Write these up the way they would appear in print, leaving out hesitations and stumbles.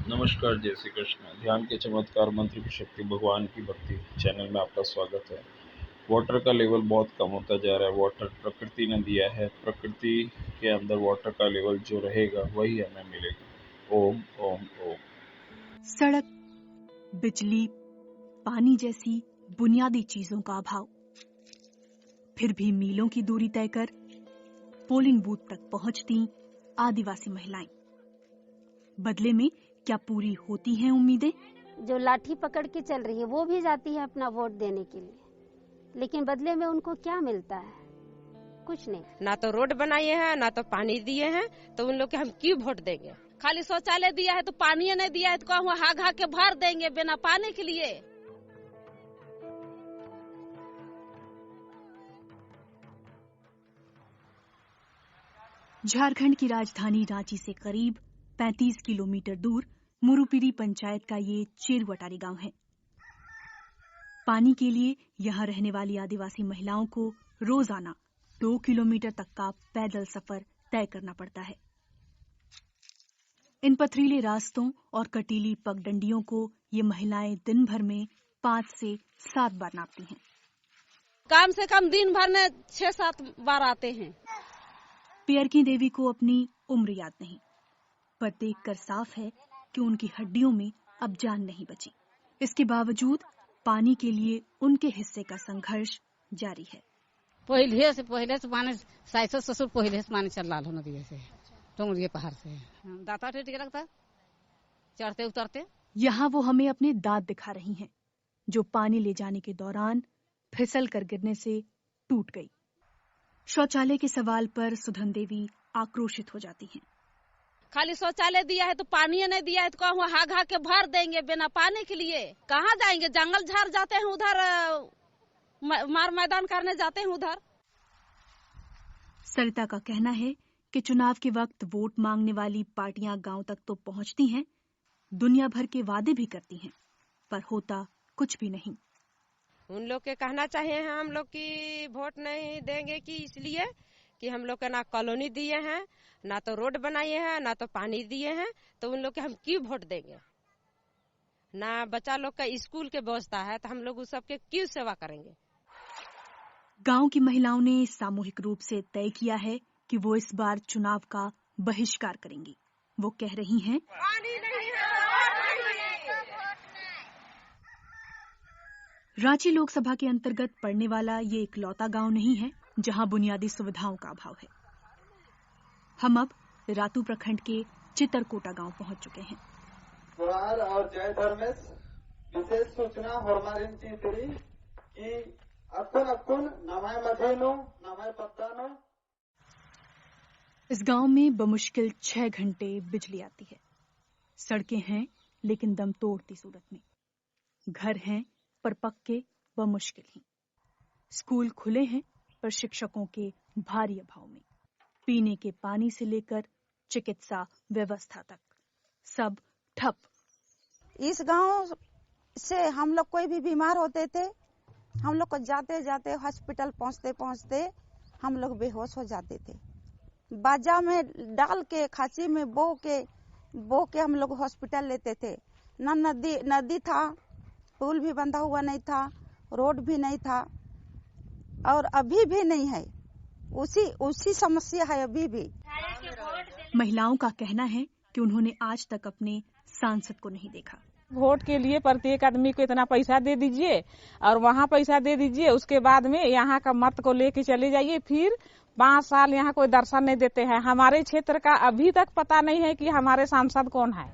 नमस्कार, जय श्री कृष्ण। ध्यान के चमत्कार, मंत्र की शक्ति, भगवान की भक्ति चैनल में आपका स्वागत है। वाटर का लेवल बहुत कम होता जा रहा है। वाटर प्रकृति ने दिया है। प्रकृति के अंदर वाटर का लेवल जो रहेगा वही हमें मिलेगा। ओम ओम ओम। सड़क, बिजली, पानी जैसी बुनियादी चीजों का अभाव, फिर भी मीलों की दूरी तय कर पोलिंग बूथ तक पहुंचती आदिवासी महिलाएं। बदले में क्या पूरी होती हैं उम्मीदें? जो लाठी पकड़ के चल रही है वो भी जाती है अपना वोट देने के लिए, लेकिन बदले में उनको क्या मिलता है? कुछ नहीं। ना तो रोड बनाए हैं, ना तो पानी दिए हैं, तो उन लोग के हम क्यों वोट देंगे? खाली शौचालय दिया है तो पानी नहीं दिया है तो कहूँ हा के भर देंगे बिना पानी के लिए। झारखंड की राजधानी रांची से करीब 35 किलोमीटर दूर मुरुपिरी पंचायत का ये चेरुवटारी गांव है। पानी के लिए यहां रहने वाली आदिवासी महिलाओं को रोजाना 2 किलोमीटर तक का पैदल सफर तय करना पड़ता है। इन पथरीले रास्तों और कटीली पगडंडियों को ये महिलाएं दिन भर में 5 से 7 बार नापती हैं। कम से कम दिन भर में 6-7 बार आते हैं। पियरकी देवी को अपनी उम्र याद नहीं, पर देखकर साफ है कि उनकी हड्डियों में अब जान नहीं बची। इसके बावजूद पानी के लिए उनके हिस्से का संघर्ष जारी है। पहले से माने साइसो ससुर पहले से माने चल रहा हो नदी से टोंगरिए पहाड़ से दाता टेट के लगता चढ़ते उतरते। यहाँ वो हमें अपने दांत दिखा रही हैं, जो पानी ले जाने के दौरान फिसल कर गिरने से टूट गई। शौचालय के सवाल पर सुधन देवी आक्रोशित हो जाती हैं। खाली शौचालय दिया है तो पानी नहीं दिया है तो कहूँ हा के भर देंगे बिना पानी के लिए। कहाँ जाएंगे? जंगल झाड़ जाते हैं, उधर मार मैदान करने जाते हैं उधर। सरिता का कहना है कि चुनाव के वक्त वोट मांगने वाली पार्टियां गांव तक तो पहुंचती हैं, दुनिया भर के वादे भी करती हैं, पर होता कुछ भी नहीं। उन लोग के कहना चाहिए हम लोग की वोट नहीं देंगे कि इसलिए कि हम लोग के ना कॉलोनी दिए हैं, ना तो रोड बनाए हैं, ना तो पानी दिए हैं, तो उन लोग के हम क्यों वोट देंगे? ना बच्चा लोग का स्कूल के व्यवस्था है तो हम लोग उस सबके क्यों सेवा करेंगे? गांव की महिलाओं ने सामूहिक रूप से तय किया है कि वो इस बार चुनाव का बहिष्कार करेंगी। वो कह रही हैं, रांची लोकसभा के अंतर्गत पड़ने वाला ये इकलौता गांव नहीं है जहां बुनियादी सुविधाओं का अभाव है। हम अब रातू प्रखंड के चितरकोटा गांव पहुंच चुके हैं। और जय धर्मेश विशेष सूचना हरमारिन चितरी कि अक्कुन नमाय मधेनो नमाय पत्तानो। इस गांव में बमुश्किल 6 घंटे बिजली आती है। सड़कें हैं लेकिन दम तोड़ती सूरत में। घर हैं पर पक्के व मुश्किल ही। स्कूल खुले हैं पर शिक्षकों के भारी अभाव में। पीने के पानी से लेकर चिकित्सा व्यवस्था तक सब ठप। इस गांव से हम लोग कोई भी बीमार होते थे, हम लोग को जाते जाते हॉस्पिटल पहुंचते पहुंचते हम लोग बेहोश हो जाते थे। बाजा में डाल के खांसी में बो के हम लोग हॉस्पिटल लेते थे। न नदी था, पुल भी बंधा हुआ नहीं था, रोड भी नहीं था और अभी भी नहीं है। उसी समस्या है अभी भी। महिलाओं का कहना है कि उन्होंने आज तक अपने सांसद को नहीं देखा। वोट के लिए प्रत्येक आदमी को इतना पैसा दे दीजिए और वहाँ पैसा दे दीजिए, उसके बाद में यहाँ का मत को लेके चले जाइए, फिर 5 साल यहाँ कोई दर्शन नहीं देते हैं। हमारे क्षेत्र का अभी तक पता नहीं है कि हमारे सांसद कौन है।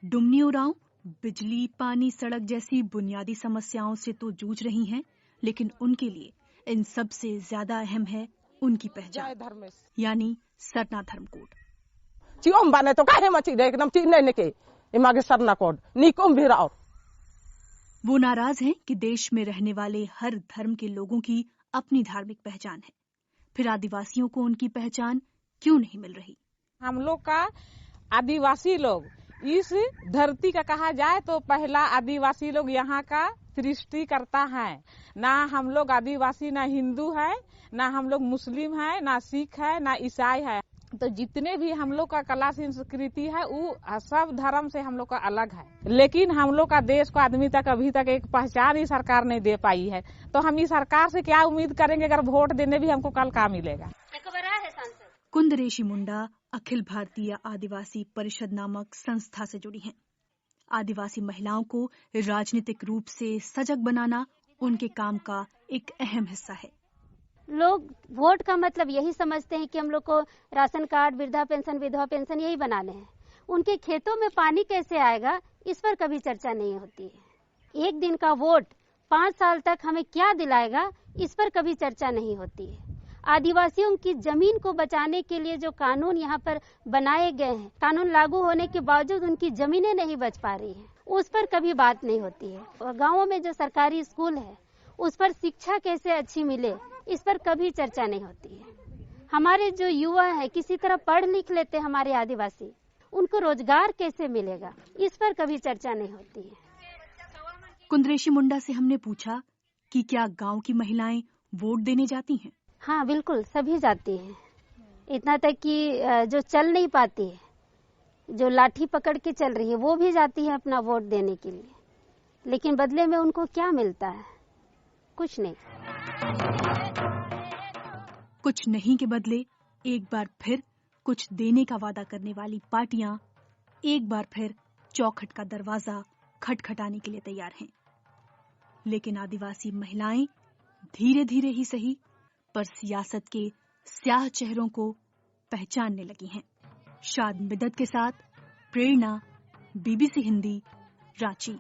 डुमनी उरांव बिजली, पानी, सड़क जैसी बुनियादी समस्याओं से तो जूझ रही हैं, लेकिन उनके लिए इन सब से ज्यादा अहम है उनकी पहचान, यानी सरना धर्म कोड। चियोम बने तो काहे मची दे एकदम तीन नहीं के इमागे सरना कोड निकोम भी राव। वो नाराज हैं कि देश में रहने वाले हर धर्म के लोगों की अपनी धार्मिक पहचान है, फिर आदिवासियों को उनकी पहचान क्यों नहीं मिल रही? हम लोग का आदिवासी लोग इस धरती का कहा जाए तो पहला आदिवासी लोग यहाँ का सृष्टि करता है। ना हम लोग आदिवासी, ना हिंदू है, ना हम लोग मुस्लिम है, ना सिख है, ना ईसाई है। तो जितने भी हम लोग का कला संस्कृति है वो सब धर्म से हम लोग का अलग है, लेकिन हम लोग का देश को आदमी तक अभी तक एक पहचान ही सरकार नहीं दे पाई है। तो हम इस सरकार से क्या उम्मीद करेंगे अगर वोट देने भी हमको कल का मिलेगा। कुंदरेशी मुंडा अखिल भारतीय आदिवासी परिषद नामक संस्था से जुड़ी हैं। आदिवासी महिलाओं को राजनीतिक रूप से सजग बनाना उनके काम का एक अहम हिस्सा है। लोग वोट का मतलब यही समझते हैं कि हम लोग को राशन कार्ड, वृद्धा पेंशन, विधवा पेंशन यही बनाने हैं। उनके खेतों में पानी कैसे आएगा इस पर कभी चर्चा नहीं होती है। एक दिन का वोट 5 साल तक हमें क्या दिलाएगा इस पर कभी चर्चा नहीं होती है। आदिवासियों की जमीन को बचाने के लिए जो कानून यहाँ पर बनाए गए हैं, कानून लागू होने के बावजूद उनकी जमीनें नहीं बच पा रही हैं, उस पर कभी बात नहीं होती है। गाँवों में जो सरकारी स्कूल है उस पर शिक्षा कैसे अच्छी मिले इस पर कभी चर्चा नहीं होती है। हमारे जो युवा है किसी तरह पढ़ लिख लेते हैं, हमारे आदिवासी, उनको रोजगार कैसे मिलेगा इस पर कभी चर्चा नहीं होती है। कुंदरेशी मुंडा से हमने पूछा कि क्या गांव की महिलाएं वोट देने जाती हैं? हाँ बिल्कुल, सभी जाती हैं। इतना तक कि जो चल नहीं पाती है, जो लाठी पकड़ के चल रही है, वो भी जाती है अपना वोट देने के लिए। लेकिन बदले में उनको क्या मिलता है? कुछ नहीं। कुछ नहीं के बदले एक बार फिर कुछ देने का वादा करने वाली पार्टियां एक बार फिर चौखट का दरवाजा खटखटाने के लिए तैयार हैं। लेकिन आदिवासी महिलाएं धीरे धीरे ही सही पर सियासत के स्याह चेहरों को पहचानने लगी हैं। शाद मिदत के साथ प्रेरणा, BBC हिंदी, रांची।